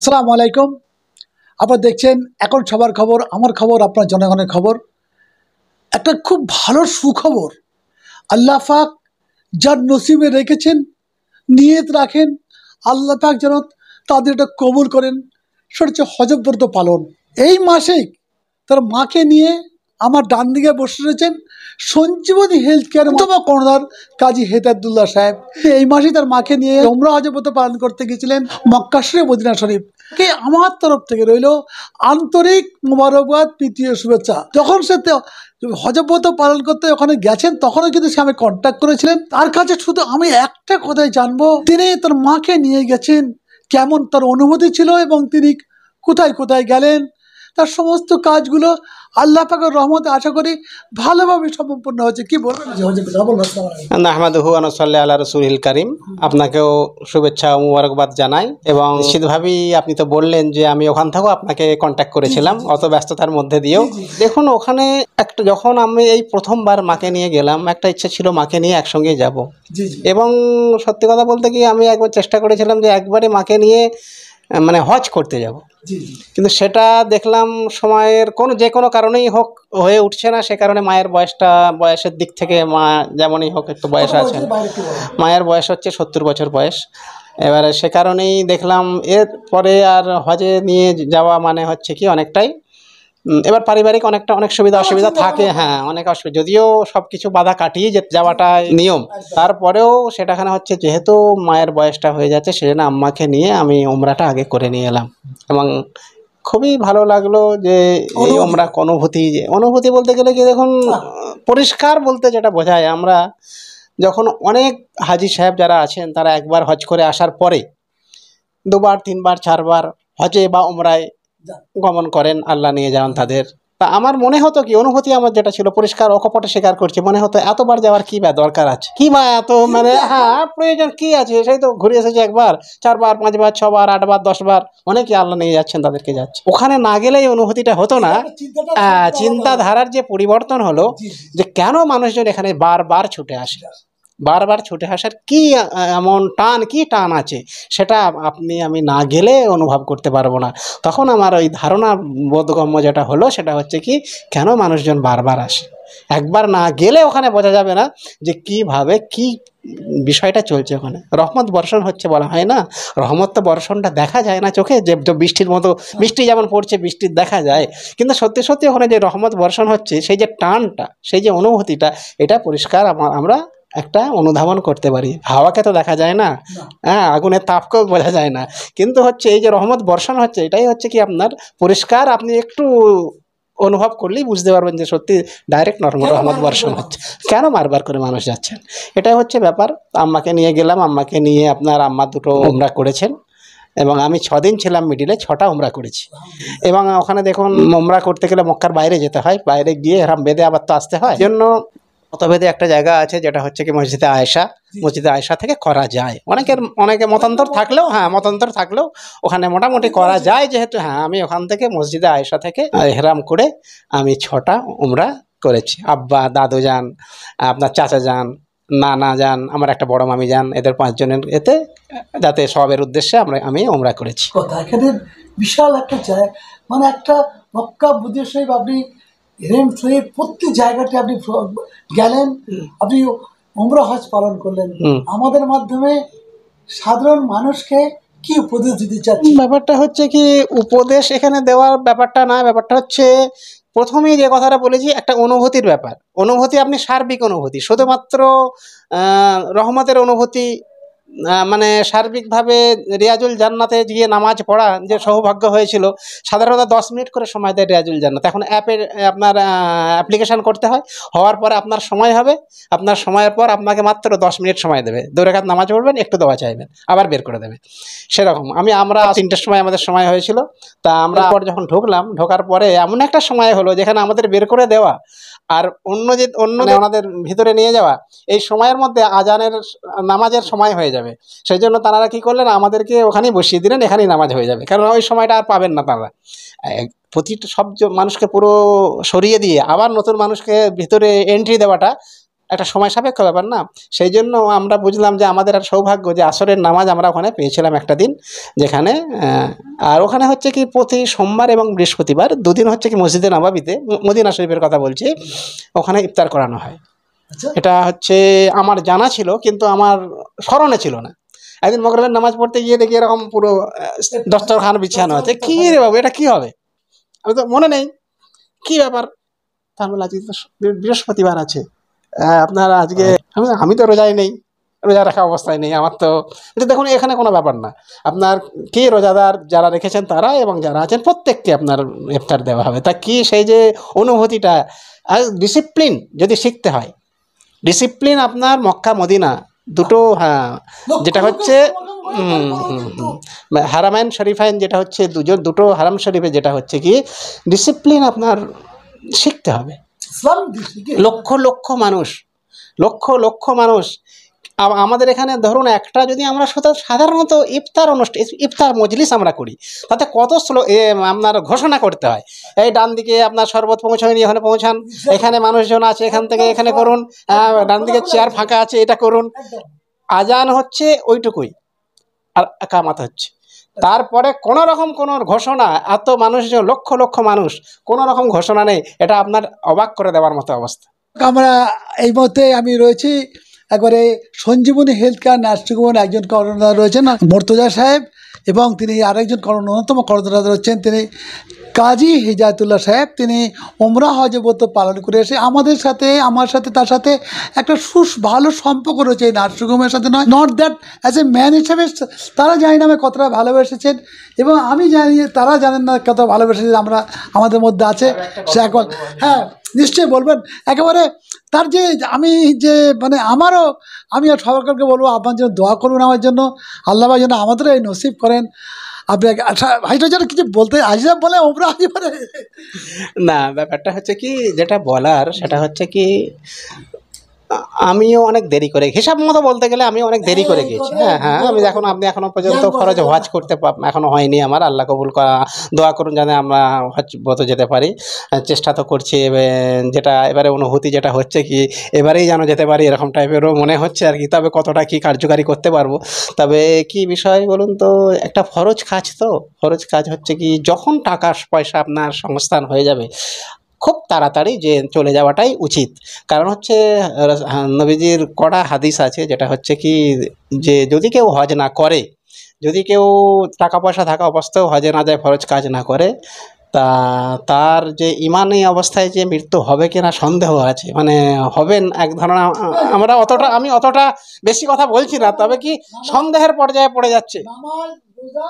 আসসালামু আলাইকুম। আপনারা দেখছেন এখন সবার খবর, আমার খবর, আপনার জনগণের খবর। একটা খুব ভালো সুখবর, আল্লাহ পাক যার নসিবে রেখেছেন, নিয়ত রাখেন, আল্লাহ পাক যেন তাদের এটা কবুল করেন। সেটা হচ্ছে হজব ব্রত পালন। এই মাসেই তার মাকে নিয়ে আমার ডান দিকে বসে রয়েছেন সঞ্জীবনী হেলথ কেয়ার অথবা কর্ণধার কাজী হেদায়েতুল্লাহ সাহেব। এই মাসেই তার মাকে নিয়ে উমরা হজ ব্রত পালন করতে গেছিলেন মক্কা শরীফ, মদিনা শরীফ। আমার তরফ থেকে রইল আন্তরিক মোবারকবাদ, প্রীতীয় শুভেচ্ছা। যখন সে হজ ব্রত পালন করতে ওখানে গেছেন তখনও কিন্তু সে আমাকে কন্ট্যাক্ট করেছিলেন। তার কাছে শুধু আমি একটা কথাই জানবো, তিনি তার মাকে নিয়ে গেছেন, কেমন তার অনুভূতি ছিল এবং তিনি কোথায় কোথায় গেলেন, তার সমস্ত কাজগুলো আল্লাহ পাকের রহমতে আশা করি ভালোভাবে সম্পূর্ণ হয়েছে। কি বলবেন? নাহমাদুহু ওয়া নুসাল্লি আলা রাসূলিল কারীম। আপনাকেও শুভেচ্ছা ও মুবারকবাদ জানাই। এবং নিশ্চিতভাবেই আপনি তো বললেন যে আমি ওখান থেকেও আপনাকে কন্ট্যাক্ট করেছিলাম অত ব্যস্ততার মধ্যে দিয়েও। দেখুন, ওখানে একটা যখন আমি এই প্রথমবার মাকে নিয়ে গেলাম, একটা ইচ্ছে ছিল মাকে নিয়ে একসঙ্গেই যাব। এবং সত্যি কথা বলতে কি, আমি একবার চেষ্টা করেছিলাম যে একবারে মাকে নিয়ে মানে হজ করতে যাব, কিন্তু সেটা দেখলাম সময়ের যে কোনো কারণেই হোক হয়ে উঠছে না। সে কারণে বয়সের দিক থেকে মা যেমনই হোক একটু বয়স আছে, মায়ের বয়স হচ্ছে 70 বছর বয়স। এবারে সে কারণেই দেখলাম এরপরে আর হজে নিয়ে যাওয়া মানে হচ্ছে কি অনেকটাই এবার পারিবারিক অনেক সুবিধা অসুবিধা থাকে। হ্যাঁ, অনেক অসুবিধা, যদিও সব কিছু বাধা কাটিয়ে যাওয়াটা নিয়ম, তারপরেও সেটাখানে হচ্ছে যেহেতু মায়ের বয়সটা হয়ে যাচ্ছে, সেজন্য আম্মাকে নিয়ে আমি উমরাটা আগে করে নিয়ে এলাম। এবং খুবই ভালো লাগলো যে এই উমরা অনুভূতি বলতে গেলে কি, দেখুন, পরিষ্কার বলতে যেটা বোঝায়, আমরা যখন অনেক হাজি সাহেব যারা আছেন তারা একবার হজ করে আসার পরে 2বার 3বার 4বার হজে বা উমরায় গমন করেন, আল্লাহ নিয়ে যান তাদের। তা আমার মনে হতো কি, অনুভূতি আমার যেটা ছিল, পরিষ্কার অকপটে স্বীকার করছি, মনে হতো এতবার যাওয়ার কি বা দরকার আছে, কি বা এত প্রয়োজন কি আছে, সেই তো ঘুরে এসেছে একবার, 4বার 5বার 6বার 8বার 10বার, অনেকে আল্লাহ নিয়ে যাচ্ছেন, তাদেরকে যাচ্ছে। ওখানে না গেলে এই অনুভূতিটা হতো না। চিন্তাধারার যে পরিবর্তন হলো, যে কেন মানুষজন এখানে বারবার ছুটে আসার কি এমন টান আছে, সেটা আমি না গেলে অনুভব করতে পারবো না। তখন আমার ওই ধারণা বোধগম্য যেটা হলো, সেটা হচ্ছে কি, কেন মানুষজন বারবার আসে। একবার না গেলে ওখানে বোঝা যাবে না যে কিভাবে কি বিষয়টা চলছে। ওখানে রহমত বর্ষণ হচ্ছে, বলা হয় না, রহমত তো বর্ষণটা দেখা যায় না চোখে, যে বৃষ্টির মতো, বৃষ্টি যেমন পড়ছে বৃষ্টির দেখা যায়, কিন্তু সত্যি সত্যি ওখানে যে রহমত বর্ষণ হচ্ছে, সেই যে টানটা, সেই যে অনুভূতিটা, এটা পরিষ্কার আমরা একটা অনুধাবন করতে পারি। হাওয়াকে তো দেখা যায় না, আগুনের তাপকেও বোঝা যায় না, কিন্তু হচ্ছে এই যে রহমত বর্ষণ হচ্ছে, এটাই হচ্ছে কি আপনার পরিষ্কার, আপনি একটু অনুভব করলেই বুঝতে পারবেন যে সত্যি ডাইরেক্ট রহমত বর্ষণ হচ্ছে। কেন বারবার করে মানুষ যাচ্ছেন, এটাই হচ্ছে ব্যাপার। আম্মাকে নিয়ে গেলাম, আম্মাকে নিয়ে আম্মা 2টো উমরা করেছেন, এবং আমি 6 দিন ছিলাম মিডিলে, 6টা উমরা করেছি। এবং ওখানে দেখুন, উমরা করতে গেলে মক্কার বাইরে যেতে হয়, বাইরে গিয়ে এরম বেঁধে আবার তো আসতে হয়। জন্য মতভেদে একটা জায়গা আছে যেটা হচ্ছে কি মসজিদে আয়েশা থেকে করা যায়। অনেকে মতান্তর থাকলেও ওখানে মোটামুটি করা যায়, যেহেতু আমি ওখান থেকে মসজিদে আয়েশা থেকে ইহরাম করে আমি 6টা উমরা করেছি। আব্বা, দাদু যান, আপনার চাচা যান, নানা যান, আমার একটা বড় মামি যান, এদের 5 জনের এতে যাতে সবের উদ্দেশ্যে আমি উমরা করেছি। এখানে বিশাল একটা জায়গা, মানে একটা মক্কা মদিনা শরীফ, আপনি প্রত্যেক জায়গাতে আপনি গেলেন, আপনি উমরা হজ পালন করলেন। আমাদের মাধ্যমে সাধারণ মানুষকে কি উপদেশ দিতে চাচ্ছেন? ব্যাপারটা হচ্ছে কি, উপদেশ এখানে দেওয়ার ব্যাপারটা না, ব্যাপারটা হচ্ছে প্রথমেই যে কথাটা বলেছি, একটা অনুভূতির ব্যাপার। আপনি সার্বিক অনুভূতি, শুধুমাত্র রহমতের অনুভূতি মানে সার্বিকভাবে রিয়াজুল জান্নাতে গিয়ে নামাজ পড়া যে সৌভাগ্য হয়েছিল। সাধারণত 10 মিনিট করে সময় দেয় রিয়াজুল জান্নাত। এখন আপনার অ্যাপ্লিকেশান করতে হয়, হওয়ার পরে আপনার সময় হবে, আপনার সময়ের পর আপনাকে মাত্র 10 মিনিট সময় দেবে। 2 রাকাত নামাজ পড়বেন, একটু দোয়া চাইবেন, আবার বের করে দেবে। সেরকম আমরা 3টের সময় আমাদের সময় হয়েছিল। তা আমরা যখন ঢোকার পরে এমন একটা সময় হলো যেখানে আমাদের বের করে দেওয়া আর অন্য ওনাদের ভিতরে নিয়ে যাওয়া, এই সময়ের মধ্যে নামাজের সময় হয়ে যাবে। সেই জন্য তারা কি করলেন, আমাদেরকে ওখানেই বসিয়ে দিলেন, এখানেই নামাজ হয়ে যাবে, কারণ ওই সময়টা আর পাবেন না তারা। প্রতিটা সব মানুষকে পুরো সরিয়ে দিয়ে আবার নতুন মানুষকে ভিতরে এন্ট্রি দেওয়াটা একটা সময় সাপেক্ষ ব্যাপার না। সেই জন্য আমরা বুঝলাম যে আমাদের আর সৌভাগ্য যে আসরের নামাজ আমরা ওখানে পেয়েছিলাম একটা দিন, যেখানে আর ওখানে হচ্ছে কি প্রতি সোমবার এবং বৃহস্পতিবার দুদিন হচ্ছে কি মসজিদে নবাবিতে, মদিনা শরীফের কথা বলছি, ওখানে ইফতার করানো হয়। এটা হচ্ছে আমার জানা ছিল কিন্তু আমার স্মরণে ছিল না। একদিন মগরিবের নামাজ পড়তে গিয়ে দেখি এরকম পুরো দস্তরখান বিছানো আছে। কী রে বাবু, এটা কী হবে? আমি তো মনে নেই কী ব্যাপার। তা আমি বললাম আজকে তো বৃহস্পতিবার আছে, আপনার আজকে আমি তো রোজায় নেই, রোজা রাখা অবস্থায় নেই আমার তো। দেখুন এখানে কোনো ব্যাপার না, আপনার কি রোজাদার যারা রেখেছেন তারা এবং যারা আছেন প্রত্যেককে আপনার ইফতার দেওয়া হবে। তা কি সেই যে অনুভূতিটা, আর ডিসিপ্লিন যদি শিখতে হয়, ডিসিপ্লিন আপনার মক্কা মদিনা দুটো, হ্যাঁ, যেটা হচ্ছে হারামাইন শরীফাইন, যেটা হচ্ছে দুটো হারাম শরীফে, যেটা হচ্ছে কি ডিসিপ্লিন আপনার শিখতে হবে। লক্ষ লক্ষ মানুষ, লক্ষ লক্ষ মানুষ আমাদের এখানে ধরুন একটা যদি আমরা সাধারণত ইফতার মজলিস আমরা করি, তাতে কত আপনার ঘোষণা করতে হয়, এই ডান দিকে আপনার শরবত পৌঁছায়নি, এখানে পৌঁছান, এখানে মানুষজন আছে, এখান থেকে এখানে করুন, ডান দিকে চেয়ার ফাঁকা আছে, এটা করুন। আজান হচ্ছে ওইটুকুই, আর একামত হচ্ছে। তারপরে কোনো রকম কোনো ঘোষণা, এত মানুষজন, লক্ষ লক্ষ মানুষ, কোনো রকম ঘোষণা নেই। এটা আপনার অবাক করে দেওয়ার মতো অবস্থা। আমরা এই মুহূর্তে আমি রয়েছি একবারে সঞ্জীবনী হেলথ কেয়ার নার্সিংহোমের একজন কর্ণধার রয়েছেন মুর্তজা সাহেব, এবং তিনি আরেকজন অন্যতম কর্ণধার রয়েছেন তিনি কাজী হিদায়াতুল্লাহ সাহেব। তিনি ওমরা হজে ব্রত পালন করে এসে আমাদের সাথে, আমার সাথে, তার সাথে একটা ভালো সম্পর্ক রয়েছে এই নার্সিংহোমের সাথে। Not that as a man হিসেবে তারা জানি না আমি কতটা ভালোবেসেছেন, এবং আমি জানি তারা জানেন না কত ভালোবেসেছেন আমরা, আমাদের মধ্যে আছে সে এখন। হ্যাঁ নিশ্চয়ই বলবেন একেবারে। তার যে আমি যে মানে আমি সরকারকে বলবো আপনার জন্য দোয়া করুন, আমার জন্য আল্লাহ ভাই যেন আমাদেরও এই নসিব করেন। আপনি ভাইটার জন্য কিছু বলতে আসলাম বলে ওমরা আসি পারে না, ব্যাপারটা হচ্ছে কি যেটা বলার সেটা হচ্ছে কি আমিও অনেক দেরি করে, হিসাব মতো বলতে গেলে আমি অনেক দেরি করে গিয়েছি। হ্যাঁ, আমি আপনি এখনো পর্যন্ত ফরজ হজ করতে এখনো হয়নি আমার। আল্লাহ কবুল দোয়া করুন যেন আমরা হজ ব্রত যেতে পারি, চেষ্টা তো করছি। যেটা এবারে অনুভূতি যেটা হচ্ছে কি এবারেই যেন যেতে পারি এরকম টাইপেরও মনে হচ্ছে আর কি। তবে কতটা কি কার্যকারী করতে পারবো, তবে কি বিষয় বলুন তো, একটা ফরজ কাজ, তো ফরজ কাজ হচ্ছে কি যখন টাকা পয়সা আপনার সংস্থান হয়ে যাবে খুব তাড়াতাড়ি যে চলে যাওয়াটাই উচিত। কারণ হচ্ছে নবীজির কড়া হাদিস আছে, যেটা হচ্ছে কি যে যদি কেউ হজ না করে, যদি কেউ টাকা পয়সা থাকা অবস্থাও হজে না যায়, ফরজ কাজ না করে, তার যে ইমানি অবস্থায় যে মৃত্যু হবে কিনা সন্দেহ আছে, মানে হবেন এক ধারণা। আমি অতটা বেশি কথা বলছি না, তবে কি সন্দেহের পর্যায়ে পড়ে যাচ্ছে। নামাজ, রোজা,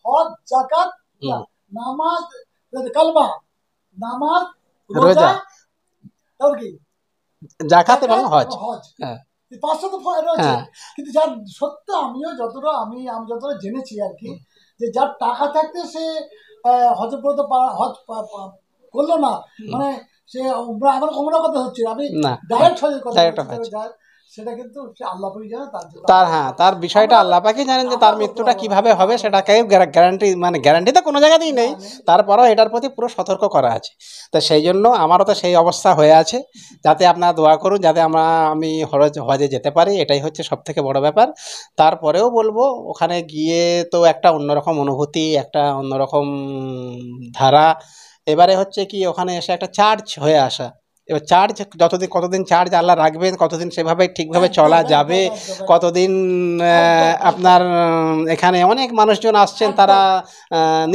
হজ, যাকাত, নামাজ, কালমা, নামাজ, রোজা, তারপর কি যাকাত এবং হজ। হ্যাঁ, পাঁচটা তো রয়েছে। কিন্তু যার সত্য আমি যতটা জেনেছি আর কি, যে যার টাকা থাকতে সে হজ করলো না, মানে সে আমার কোনো কথা হচ্ছে আমি ডাইরেক্ট হজের কথা, সেটা কিন্তু সে আল্লাহ পাকই জানে। তার বিষয়টা আল্লাহ পাকই জানেন যে তার মৃত্যুটা কিভাবে হবে, সেটা কেউ গ্যারান্টি তো কোনো জায়গাতেই নেই। তারপরেও এটার প্রতি পুরো সতর্ক করা আছে। তো সেই জন্য আমারও তো সেই অবস্থা হয়ে আছে, যাতে আপনারা দোয়া করুন যাতে আমি হজে যেতে পারি, এটাই হচ্ছে সবথেকে বড় ব্যাপার। তারপরেও বলবো ওখানে গিয়ে তো একটা অন্যরকম অনুভূতি, একটা অন্যরকম ধারা। এবারে হচ্ছে কি ওখানে এসে একটা চার্জ হয়ে আসা। এবার কতদিন চার্জ আল্লাহ রাখবেন, কতদিন সেভাবে ঠিকভাবে চলা যাবে, কতদিন আপনার এখানে অনেক মানুষজন আসছেন, তারা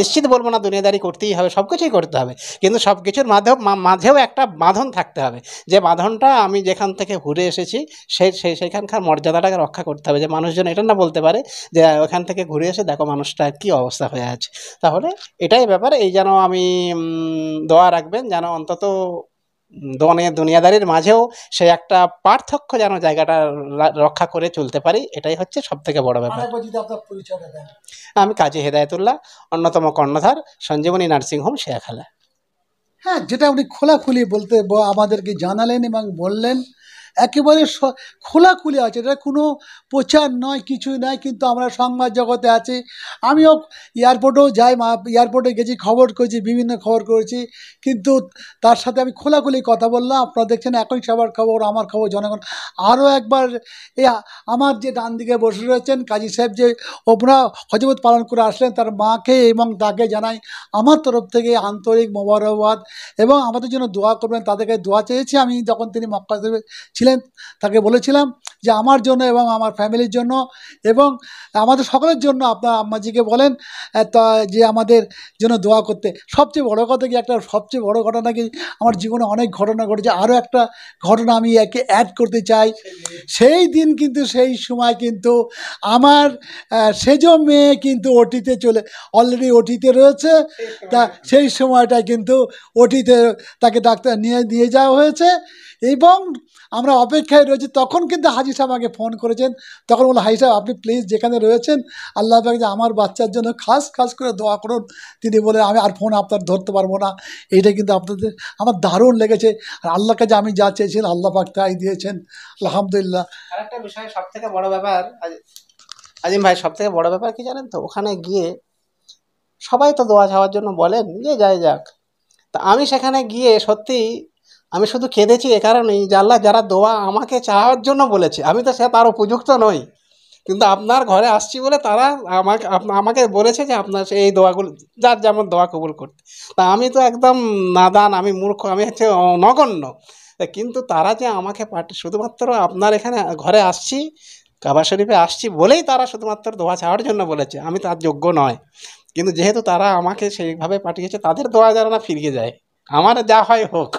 নিশ্চিত বলবো না দুনিয়াদারি করতেই হবে, সব কিছুই করতে হবে, কিন্তু সব কিছুর মাঝেও একটা বাঁধন থাকতে হবে, যে বাঁধনটা আমি যেখান থেকে ঘুরে এসেছি সেইখানকার মর্যাদাটাকে রক্ষা করতে হবে, যে মানুষজন এটা না বলতে পারে যে ওখান থেকে ঘুরে এসে দেখো মানুষটা কী অবস্থা হয়ে আছে। তাহলে এটাই ব্যাপার। এই যেন আমি দোয়া রাখবেন যেন অন্তত দুনিয়াদারির মাঝেও সে একটা পার্থক্য যেন জায়গাটা রক্ষা করে চলতে পারি, এটাই হচ্ছে সব থেকে বড় ব্যাপার। আমি কাজী হেদায়েতুল্লাহ, অন্যতম কর্ণধার, সঞ্জীবনী নার্সিংহোম, শেয়াখালা। হ্যাঁ, যেটা উনি খোলাখুলি আমাদেরকে জানালেন এবং বললেন, একেবারে খোলাখুলি আছে, এটা কোনো প্রচার নয়, কিছুই নয়। কিন্তু আমরা সংবাদ জগতে আছি, আমিও এয়ারপোর্টেও যাই, এয়ারপোর্টে গেছি, খবর করেছি, বিভিন্ন খবর করেছি, কিন্তু তার সাথে আমি খোলাখুলি কথা বললাম। আপনারা দেখছেন একই সবার খবর, আমার খবর, জনগণ। আরও একবার এই আমার যে ডান দিকে বসে রয়েছেন কাজী সাহেব, যে ওপরা হজরত পালন করে আসলেন, তার মাকে এবং তাকে জানাই আমার তরফ থেকে আন্তরিক মোবারকবাদ, এবং আমাদের জন্য দোয়া করবেন। তাদেরকে দোয়া চেয়েছি আমি, যখন তিনি মক্কা শরীফে ছিলেন তাকে বলেছিলাম যে আমার জন্য এবং আমার ফ্যামিলির জন্য এবং আমাদের সকলের জন্য আপনার আম্মাজিকে বলেন তা যে আমাদের জন্য দোয়া করতে। সবচেয়ে বড় কথা কি, একটা সবচেয়ে বড় ঘটনা কি, আমার জীবনে অনেক ঘটনা ঘটেছে, আরও একটা ঘটনা আমি একে অ্যাড করতে চাই। সেই দিন কিন্তু, সেই সময় কিন্তু আমার সেজ মেয়ে কিন্তু ওটিতে অলরেডি ওটিতে রয়েছে। তা সেই সময়টায় কিন্তু ওটিতে তাকে ডাক্তার নিয়ে যাওয়া হয়েছে, এবং আমরা অপেক্ষায় রয়েছি। তখন কিন্তু হাজি সাহেব আমাকে ফোন করেছেন, তখন বললো হাজি সাহেব আপনি প্লিজ যেখানে রয়েছেন আল্লাহ পাক যে আমার বাচ্চার জন্য খাস করে দোয়া করুন। তিনি বলে আমি আর ফোন আপনার ধরতে পারবো না। এইটা কিন্তু আপনাদের আমার দারুণ লেগেছে, আর আল্লাহর কাছে আমি যা চেয়েছিলাম আল্লাহ পাক তাই দিয়েছেন, আলহামদুলিল্লাহ। আরেকটা বিষয়, সব থেকে বড় ব্যাপার আজিম ভাই, সব থেকে বড় ব্যাপার কি জানেন তো, ওখানে গিয়ে সবাই তো দোয়া চাওয়ার জন্য বলেন যে যাই যাক, তা আমি সেখানে গিয়ে সত্যি আমি শুধু কেঁদেছি এ কারণেই যে আল্লাহ, যারা দোয়া আমাকে চাওয়ার জন্য বলেছে, আমি তো সে তার উপযুক্ত নই, কিন্তু আপনার ঘরে আসছি বলে তারা আমাকে বলেছে যে আপনার এই দোয়াগুলো, যার যেমন দোয়া কবুল করতে। তা আমি তো একদম নাদান, আমি মূর্খ, আমি হচ্ছে নগণ্য, কিন্তু তারা যে আমাকে শুধুমাত্র আপনার এখানে ঘরে আসছি, কাবা শরীফে আসছি বলেই তারা শুধুমাত্র দোয়া চাওয়ার জন্য বলেছে, আমি তার যোগ্য নয়। কিন্তু যেহেতু তারা আমাকে সেইভাবে পাঠিয়েছে, তাদের দোয়া যেন না ফিরিয়ে যায়, আমার যা হয় হোক,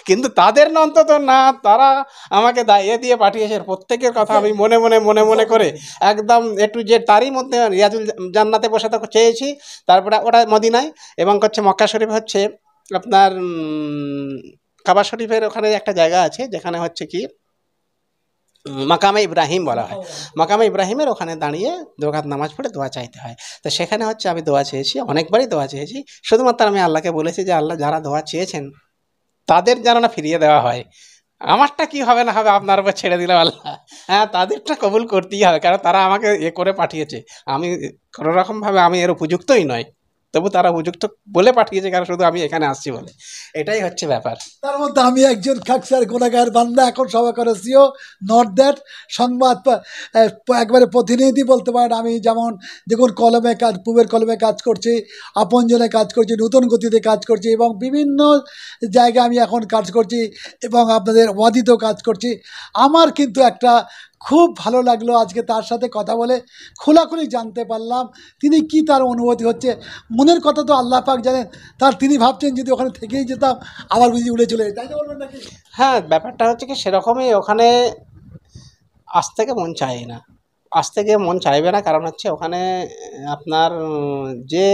কিন্তু তাদের না, অন্তত না, তারা আমাকে দায়িয়ে দিয়ে পাঠিয়েছে। প্রত্যেকের কথা আমি মনে করে একদম একটু যে তারই মধ্যে রিয়াজুল জান্নাতে বসে তো চেয়েছি, তারপরে ওটা মদিনায়, এবং হচ্ছে মক্কা শরীফ হচ্ছে আপনার কাবা শরীফের ওখানে একটা জায়গা আছে যেখানে হচ্ছে কি মাকামে ইব্রাহিম বলা হয়। মাকামে ইব্রাহিমের ওখানে দাঁড়িয়ে দুরাকাত নামাজ পড়ে দোয়া চাইতে হয়। তো সেখানে হচ্ছে আমি দোয়া চেয়েছি, অনেকবারই দোয়া চেয়েছি। শুধুমাত্র আমি আল্লাহকে বলেছি যে আল্লাহ, যারা দোয়া চেয়েছেন তাদের যেন না ফিরিয়ে দেওয়া হয়। আমারটা কি হবে না হবে আপনার উপর ছেড়ে দিলাম আল্লাহ। হ্যাঁ, তাদেরটা কবুল করতেই হবে, কারণ তারা আমাকে করে পাঠিয়েছে। আমি কোনোরকমভাবে আমি এর উপযুক্তই নয়, তবু তারা উপযুক্ত বলে পাঠিয়েছে, কারণ শুধু আমি এখানে আসছি বলে। এটাই হচ্ছে ব্যাপার। তার মধ্যে আমি একজন খাকসার গোলাগার বান্দা, এখন সভা করেছিও নট দ্যাট সংবাদ একবারে প্রতিনিধি বলতে পারেন। আমি যেমন দেখুন কলমে কাজ, পূবের কলমে কাজ করছি, আপনজনে কাজ করছি, নতুন গতিতে কাজ করছি, এবং বিভিন্ন জায়গায় আমি এখন কাজ করছি, এবং আপনাদের ওয়াদিতেও কাজ করছি। আমার কিন্তু একটা খুব ভালো লাগলো আজকে তার সাথে কথা বলে, খোলাখুলি জানতে পারলাম তিনি কি, তার অনুভূতি হচ্ছে, মনের কথা তো আল্লাহ পাক জানেন। তিনি ভাবছেন যদি ওখানে থেকেই যেতাম আবার বুঝি উড়ে চলে, তাই তো বলবেন নাকি? হ্যাঁ, ব্যাপারটা হচ্ছে কি সেরকমই, ওখানে আজ থেকে মন চায় না, আজ থেকে মন চাইবে না, কারণ হচ্ছে ওখানে আপনার যে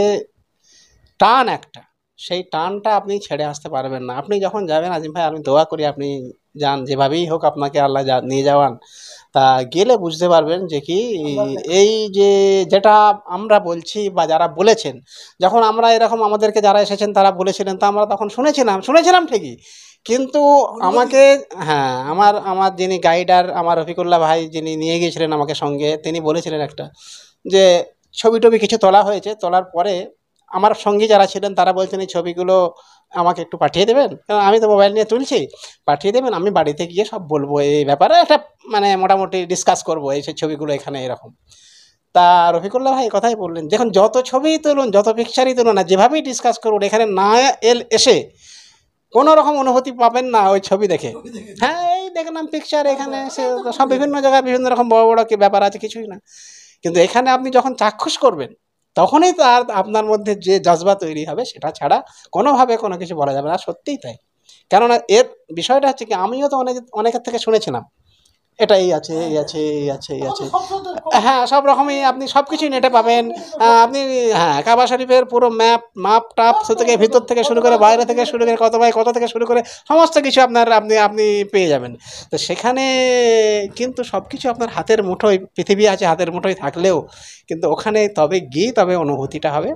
টান একটা, সেই টানটা আপনি ছেড়ে আসতে পারবেন না। আপনি যখন যাবেন আজিম ভাই, আমি দোয়া করি আপনি যান, যেভাবেই হোক আপনাকে আল্লাহ নিয়ে যাওয়ান। তা গেলে বুঝতে পারবেন যে কি এই যে যেটা আমরা বলছি বা যারা বলেছেন, যখন আমরা এরকম আমাদেরকে যারা এসেছেন তারা বলেছিলেন, তা আমরা তখন শুনেছিলাম ঠিকই, কিন্তু আমাকে, হ্যাঁ, আমার যিনি গাইডার, আমার রফিকুল্লাহ ভাই যিনি নিয়ে গিয়েছিলেন আমাকে সঙ্গে, তিনি বলেছিলেন একটা যে ছবি টবি কিছু তোলা হয়েছে, তোলার পরে আমার সঙ্গী যারা ছিলেন তারা বলছেন এই ছবিগুলো আমাকে একটু পাঠিয়ে দেবেন, কারণ আমি তো মোবাইল নিয়ে তুলছি, পাঠিয়ে দেবেন, আমি বাড়িতে গিয়ে সব বলবো এই ব্যাপারে, একটা মানে মোটামুটি ডিসকাস করবো এই সেই ছবিগুলো এখানে এরকম। তা রফিকুল্লাহ ভাই কথাই বললেন, দেখুন যত ছবিই তুলুন, যত পিকচারই তুলুন না, যেভাবেই ডিসকাস করুন, এখানে না এসে কোনো রকম অনুভূতি পাবেন না ওই ছবি দেখে। হ্যাঁ, এই দেখলাম পিকচার, এখানে সব বিভিন্ন জায়গায় বিভিন্ন রকম বড় বড় কি ব্যাপার আছে, কিছুই না। কিন্তু এখানে আপনি যখন চাক্ষুষ করবেন, তখনই তো আর আপনার মধ্যে যে জজবা তৈরি হবে, সেটা ছাড়া কোনোভাবে কোনো কিছু বলা যাবে না। সত্যিই তাই, কেননা এর বিষয়টা হচ্ছে কি, আমিও তো অনেকের থেকে শুনেছিলাম এটা এই আছে, এই আছে, এই আছে, এই আছে, হ্যাঁ সব রকমই আপনি সব কিছুই নেটে পাবেন। আপনি হ্যাঁ কাবা শরীফের পুরো মাপ টাপ থেকে ভিতর থেকে শুরু করে বাইরে থেকে শুরু করে কত বাই কত থেকে শুরু করে সমস্ত কিছু আপনি পেয়ে যাবেন। তো সেখানে কিন্তু সব কিছু আপনার হাতের মুঠোয়, পৃথিবী আছে হাতের মুঠোয় থাকলেও কিন্তু ওখানে তবে গিয়ে তবে অনুভূতিটা হবে।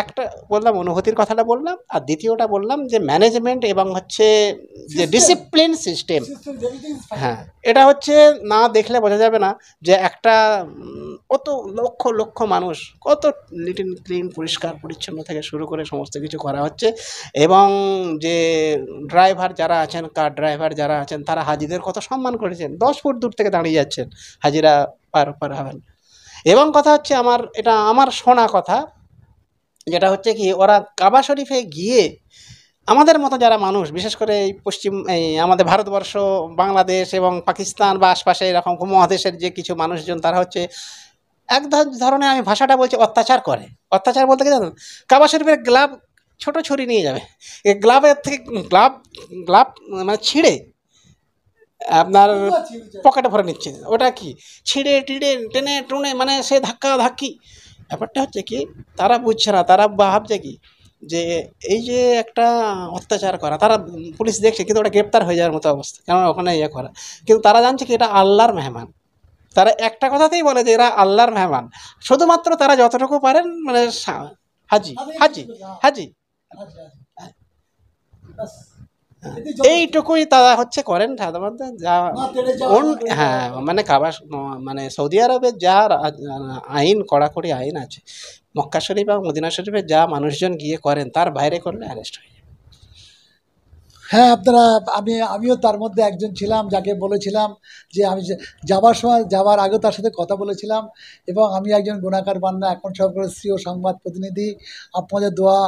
একটা বললাম অনুভূতির কথাটা বললাম, আর দ্বিতীয়টা বললাম যে ম্যানেজমেন্ট এবং হচ্ছে যে ডিসিপ্লিন সিস্টেম। হ্যাঁ এটা হচ্ছে না দেখলে বোঝা যাবে না যে একটা কত লক্ষ লক্ষ মানুষ কত লিটিল ক্লিন পরিষ্কার পরিচ্ছন্ন থেকে শুরু করে সমস্ত কিছু করা হচ্ছে। এবং যে ড্রাইভার যারা আছেন, কার ড্রাইভার যারা আছেন, তারা হাজিদের কত সম্মান করেছেন, 10 ফুট দূর থেকে দাঁড়িয়ে যাচ্ছেন হাজিরা পার হবেন। এবং কথা হচ্ছে এটা আমার শোনা কথা, যেটা হচ্ছে কি ওরা কাবা শরীফে গিয়ে আমাদের মতো যারা মানুষ, বিশেষ করে এই আমাদের ভারতবর্ষ, বাংলাদেশ এবং পাকিস্তান বা আশপাশে এরকম মহাদেশের যে কিছু মানুষজন, তারা হচ্ছে এক ধরনের, আমি ভাষাটা বলছি, অত্যাচার করে। অত্যাচার বলতে কি জানেন, কাবা শরীফের গ্লাভ ছোট ছুরি নিয়ে যাবে, এই গ্লাভের থেকে গ্লাভ মানে ছিঁড়ে আপনার পকেটে ভরে নিচ্ছে। ওটা কি ছিঁড়ে টিড়ে টেনে টুনে মানে সে ধাক্কা ধাক্কি। ব্যাপারটা হচ্ছে কি তারা বুঝছে না, তারা ভাবছে কি যে এই যে একটা অত্যাচার করা, তারা পুলিশ দেখছে কিন্তু ওটা গ্রেপ্তার হয়ে যাওয়ার মতো অবস্থা, কেন ওখানে ইয়ে করা। কিন্তু তারা জানছে কি এটা আল্লাহর মেহমান। তারা একটা কথাতেই বলে যে এরা আল্লাহর মেহমান। শুধুমাত্র তারা যতটুকু পারেন মানে হাজি হাজি হাজি এইটুকুই তারা হচ্ছে করেন সাধারণত। যা হ্যাঁ মানে মানে সৌদি আরবের যা আইন, কড়াকড়ি আইন আছে, মক্কা শরীফ এবং মদিনা শরীফে যা মানুষজন গিয়ে করেন তার বাইরে করলে অ্যারেস্ট হয়ে যায়। হ্যাঁ, আমিও তার মধ্যে একজন ছিলাম যাকে বলেছিলাম যে আমি যাবার আগে তার সাথে কথা বলেছিলাম। এবং আমি একজন গুণাকার বান্দা, এখন সরকারের সিও সংবাদ প্রতিনিধি। আপনাদের দোয়া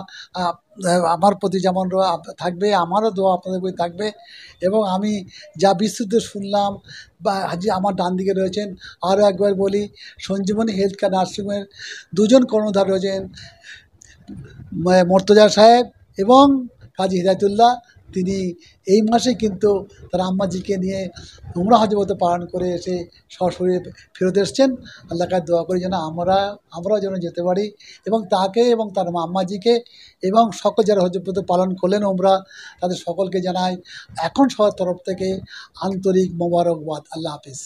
আমার প্রতি যেমন থাকবে, আমারও দোয়া আপনাদের প্রতি থাকবে। এবং আমি যা বিস্তৃত শুনলাম, বা হাজি আমার ডান দিকে রয়েছেন, আরও একবার বলি, সঞ্জীবনী হেলথ কেয়ার নার্সিংহোমের দুজন কর্ণধার রয়েছেন, মর্তজা সাহেব এবং কাজী হিদায়তুল্লাহ। তিনি এই মাসে কিন্তু তার আম্মাজিকে নিয়ে উমরা হজরত পালন করে এসে সশরীরে ফেরত এসছেন। আল্লাহ কাছে দোয়া করি যেন আমরাও যেন যেতে পারি এবং তাকে এবং তার আম্মাজিকে এবং সকল যারা হজরত পালন করলেন উমরা, তাদের সকলকে জানাই এখন সবার তরফ থেকে আন্তরিক মোবারকবাদ। আল্লাহ হাফিজ।